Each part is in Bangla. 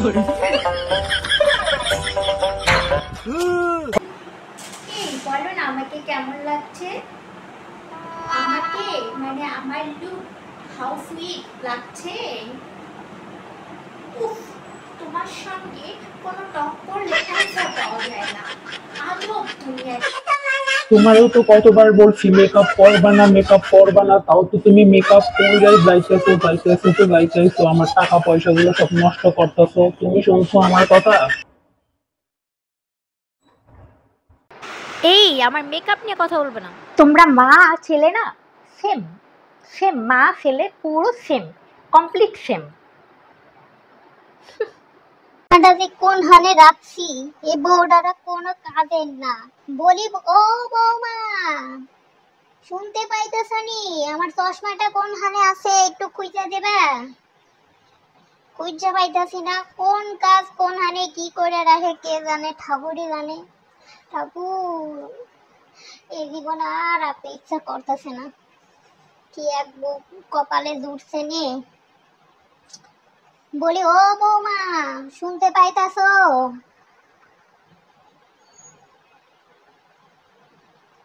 এই বলো না আমাকে কেমন লাগছে? আমাকে মানে আমার লুক হাউ সুইট লাগছে। উফ, তোমার সঙ্গে কোনো টক্কর লেখা পাওয়া যায় না। আজব দুনিয়া। তোমারও তো কতবার বলছি মেকআপ করবা না, মেকআপ করবা না, তাও তো তুমি মেকআপ করে যাইতেছো আমার টাকা পয়সা গুলো সব নষ্ট করতেছো। তুমি শুনছো আমার কথা? এই আমার মেকআপ নিয়ে কথা বলবে না। তোমরা মা আর ছেলে না সেম, সেম মা ছেলে পুরো সেম, কমপ্লিট সেম। যে কোন হানে রাখছি এ বউডারা কোনো কাজের না। বলি ও বৌমা, শুনতে পাইতেছনি? আমার চশমাটা কোন হানে আছে, একটু খুঁজে দেবা? খুঁজে পাইতেছি না, কোন কাজ কোন হানে কি করে রাখে কে জানে, ঠাকুরই জানে। ঠাকুর, এই জীবন আর আপনি ইচ্ছা করতেছে না। কি এক কপালে জুটছে নে। বলি ও বৌমা, শুনতে পাইতাছো?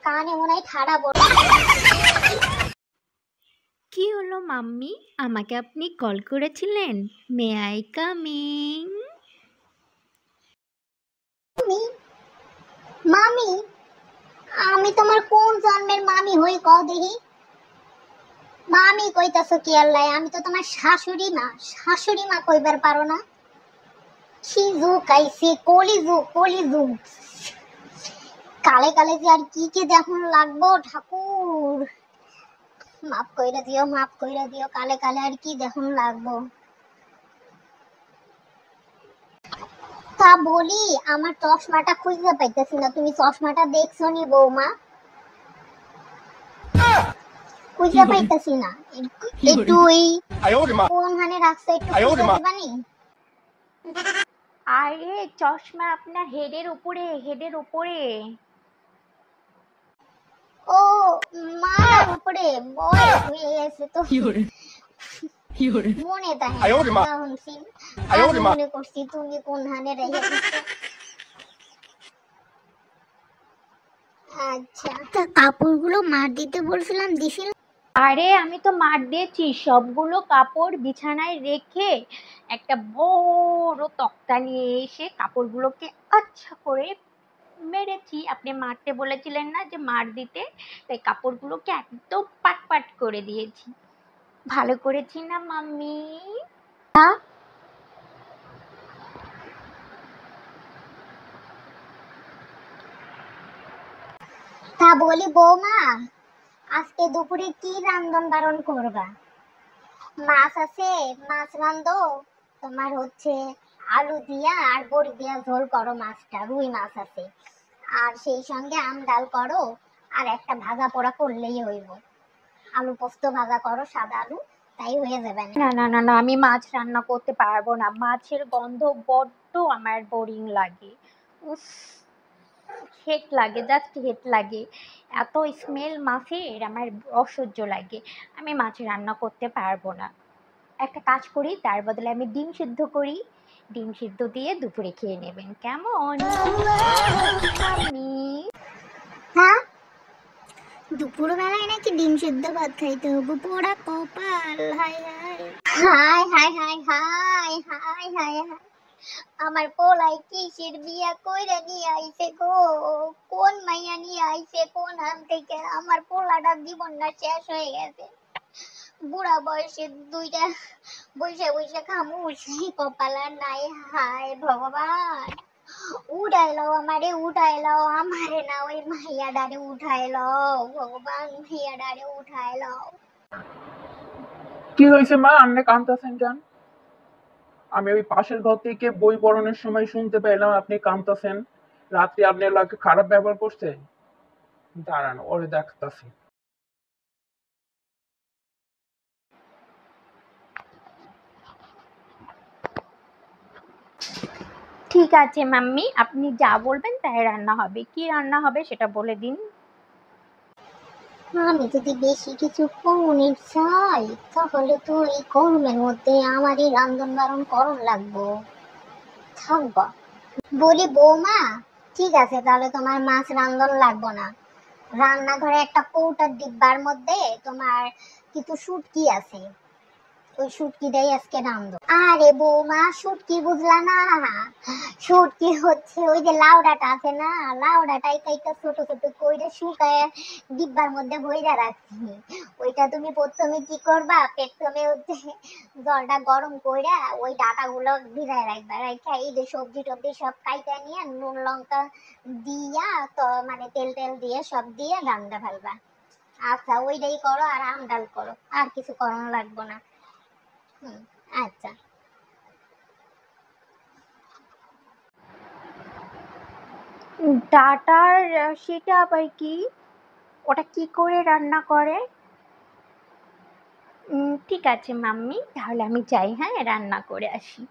কানে মনে হয় ঠাড়া বড়। কি হলো মাম্মি, আমাকে আপনি কল করেছিলেন? May I coming? মামি? আমি তোমার কোন জন্মের মামি হই কও দেখি? মামি কইতাছো কি আল্লাহ? আমি তো তোমার শাশুড়ি মা। শাশুড়ি মা কইবার পারো না? কি যুগ আইছে, কলিযুগ কলিযুগ। কালে কালে যে আর কি কি দেখুন লাগবো ঠাকুর, মাফ কইরা দিও, মাফ কইরা দিও। কালে কালে আর কি দেখুন লাগবো। তা বলি, আমার চশমাটা খুঁজে পাইতেছি না। তুমি চশমাটা দেখছো নি বৌমা? খুঁজে পাইতেছি না। একটু ওই কোনখানে রাখছো একটু খুঁজে দিবানি? আরে চশমা আপনার হেডের উপরে, হেডের উপরে। ও, মাথার উপরে বয়স হয়ে গেছে তো মনে থাকে না। আমি মনে করছি তুমি কোনখানে রেখে দিচ্ছ। আচ্ছা, তা কাপড়গুলো মার দিতে বলছিলাম, দিছিল? আরে আমি তো মার দিয়েছি, সবগুলো কাপড় বিছানায় রেখে একটা বড় তক্তা নিয়ে এসে কাপড়গুলোকে আচ্ছা করে মেরেছি। আপনি মারতে বলেছিলেন না যে মার দিতে, তাই কাপড়গুলোকে একদম পাট পাট করে দিয়েছি। ভালো করেছি না মাম্মি? তা বলি বৌমা, আজকে দুপুরে কি রান্ধন বারণ করবা? মাছ আছে, মাছ রান্ধো। তোমার হচ্ছে আলু দিয়া আর বড়ি দিয়া ঝোল করো মাছটা, রুই মাছ আছে। আর সেই সঙ্গে আম ডাল করো, আর একটা ভাজা পোড়া করলেই হইব। আলু পোস্ত ভাজা করো, সাদা আলু, তাই হয়ে যাবে না? না না না না, আমি মাছ রান্না করতে পারবো না। মাছের গন্ধ বড্ড আমার বোরিং লাগে। উফ, হেট লাগে, জাস্ট হেট লাগে। এত স্মেল মাছের আমার অসহ্য লাগে। আমি মাছ রান্না করতে পারবো না। একটা কাজ করি, তার বদলে আমি ডিম সিদ্ধ করি। ডিম সিদ্ধ দিয়ে দুপুরে খেয়ে নেবেন, কেমন মাম্মি? হ্যাঁ, দুপুর বেলায় নাকি ডিম সিদ্ধ ভাত খাইতে হবে? পোড়া কপাল। High high high high high high high high high. আমার পোলাই কিসের বিয়া কইরা নিয়ে আইছে গো? কোন মাইয়া নিয়ে আইছে কোন হান থেকে? আমার পোলাটার জীবনটা শেষ হয়ে গেছে। বুড়া বয়সে দুইটা বৈশা বৈশা খামু, সেই কপাল আর নাই। হায় ভগবান, উঠাইলাও আমারে, উঠাইলাও আমারে, না ওই মাইয়াডারে উঠাইলাও ভগবান, মাইয়াডারে উঠাইলাও। কি হয়েছে মা, আপনি কাঁদতেছেন কেন? আমি ওই পাশের ঘর থেকে বই পড়ানোর সময় শুনতে পেলাম আপনি কাঁদতেছেন। রাত্রে আপনার লাগে খারাপ ব্যবহার করছে? দাঁড়ান, ওরে দেখতাছি। ঠিক আছে মাম্মি, আপনি যা বলবেন তাই রান্না হবে। কি রান্না হবে সেটা বলে দিন। আমি যদি বেশি কিছু করুনি চাই, তাহলে তো এই গরমের মধ্যে আমারই রান্ধন বারণ করণ লাগবো। থাকবা। বলি বৌমা, ঠিক আছে তাহলে তোমার মাছ রান্ধন লাগবো না। রান্নাঘরে একটা কৌটার ডিব্বার মধ্যে তোমার কিছু শুটকি আছে, ওই শুটকিটাই আজকে রান্ধো। আরে বৌমা, শুটকি বুঝলা না? শুটকি হচ্ছে ওই যে লাউডাটা আছে না, লাউডাটাই কাইটা ছোট ছোট কইরা শুকায় ডিব্বার মধ্যে ভইরা রাখছি। ওইটা তুমি প্রথমে কি করবা, প্রথমে হচ্ছে জলটা গরম কইরা ওই ডাটাগুলো ভিজায় রাখবা, রাখা এই যে সবজি টবজি সব কাইটা নিয়ে নুন লঙ্কা দিয়া, তো মানে তেল টেল দিয়ে সব দিয়ে রান্না ফেলবা। আচ্ছা ওইটাই করো, আর আম ডাল করো, আর কিছু করানো লাগবে না। হুম, আচ্ছা। ডাটার সেটা আবার কি? ওটা কি করে রান্না করে? ঠিক আছে মাম্মি, তাহলে আমি যাই, হ্যাঁ, রান্না করে আসি।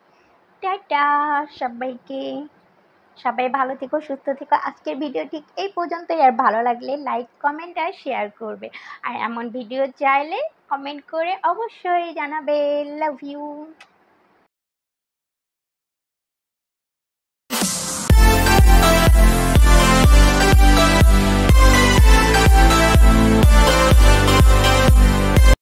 টাটা সবাইকে। সবাই ভালো থেকো, সুস্থ থেকো। আজকের ভিডিও ঠিক এই পর্যন্তই। আর ভালো লাগলে লাইক কমেন্ট আর শেয়ার করবে। আর এমন ভিডিও চাইলে কমেন্ট করে অবশ্যই জানাবে। Love you.